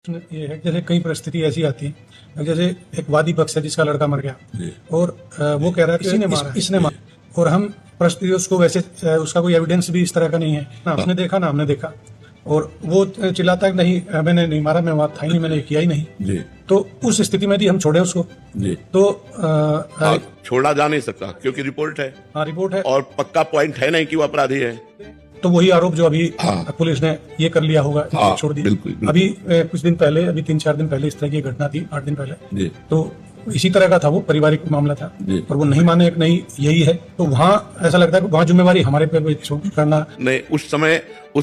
ये है जैसे कई परिस्थिति ऐसी आती है, जैसे एक वादी पक्ष है जिसका लड़का मर गया और वो कह रहा है कि इसने मारा और हम परिस्थिति उसको वैसे उसका कोई एविडेंस भी इस तरह का नहीं है ना उसने देखा ना हमने देखा और वो चिल्लाता है कि नहीं मैंने नहीं मारा, मैं वहां था ही नहीं, मैंने किया ही नहीं। तो उस स्थिति में भी हम छोड़े उसको तो छोड़ा जा नहीं सकता क्योंकि रिपोर्ट है। हाँ रिपोर्ट है और पक्का पॉइंट है नहीं कि वो अपराधी है। तो वही आरोप जो अभी पुलिस ने ये कर लिया होगा, छोड़ दिया। अभी कुछ दिन पहले, अभी 3-4 दिन पहले इस तरह की घटना थी, 8 दिन पहले, तो इसी तरह का था, वो पारिवारिक मामला था और वो नहीं माने कि नहीं यही है, तो वहाँ ऐसा लगता है कि वहाँ जिम्मेवारी हमारे पे करना नहीं। उस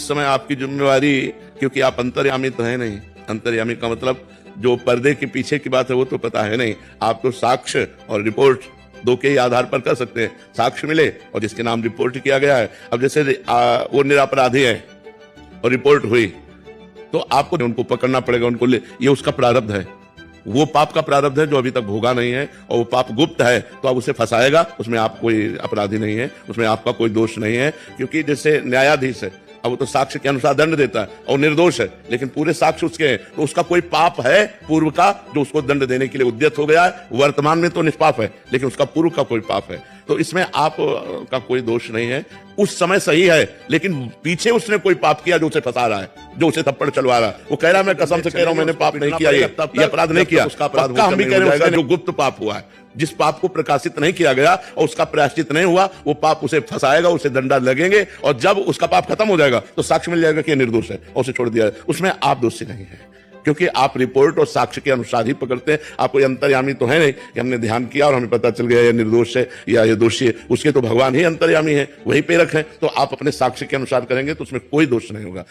समय आपकी जिम्मेवारी, क्योंकि आप अंतर्यामी तो है नहीं। अंतर्यामी का मतलब जो पर्दे के पीछे की बात है वो तो पता है नहीं। आप तो साक्ष्य और रिपोर्ट दो के ही आधार पर कर सकते हैं। साक्ष्य मिले और जिसके नाम रिपोर्ट किया गया है, अब जैसे वो निरपराधी है और रिपोर्ट हुई तो आपको उनको पकड़ना पड़ेगा, उनको ये उसका प्रारब्ध है, वो पाप का प्रारब्ध है जो अभी तक भोगा नहीं है और वो पाप गुप्त है, तो आप उसे फंसाएगा। उसमें आप कोई अपराधी नहीं है, उसमें आपका कोई दोष नहीं है, क्योंकि जैसे न्यायाधीश है, अब वो तो साक्ष्य के अनुसार दंड देता है और निर्दोष है, लेकिन पूरे साक्ष्य उसके हैं, तो उसका कोई पाप है पूर्व का जो उसको दंड देने के लिए उद्यत हो गया है। वर्तमान में तो निष्पाप है, लेकिन उसका पूर्व का कोई पाप है, तो इसमें आप का कोई दोष नहीं है। उस समय सही है, लेकिन पीछे उसने कोई पाप किया जो उसे फंसा रहा है, जो उसे थप्पड़ चलवा रहा है। वो कह रहा है मैं कसम से कह रहा हूं मैंने पाप नहीं किया, ये अपराध नहीं किया। उसका हम भी कह रहे हैं जो गुप्त पाप हुआ है, जिस पाप को प्रकाशित नहीं किया गया और उसका प्रायश्चित नहीं हुआ, वो पाप उसे फंसाएगा, उसे दंडा लगेंगे और जब उसका पाप खत्म हो जाएगा तो साक्ष्य मिल जाएगा कि निर्दोष है और उसे छोड़ दिया जाए। उसमें आप दोषी नहीं है, क्योंकि आप रिपोर्ट और साक्ष्य के अनुसार ही पकड़ते हैं। आप कोई अंतर्यामी तो है नहीं कि हमने ध्यान किया और हमें पता चल गया ये निर्दोष है या ये दोषी है। उसके तो भगवान ही अंतर्यामी है, वही प्रेरक है, तो आप अपने साक्ष्य के अनुसार करेंगे तो उसमें कोई दोष नहीं होगा।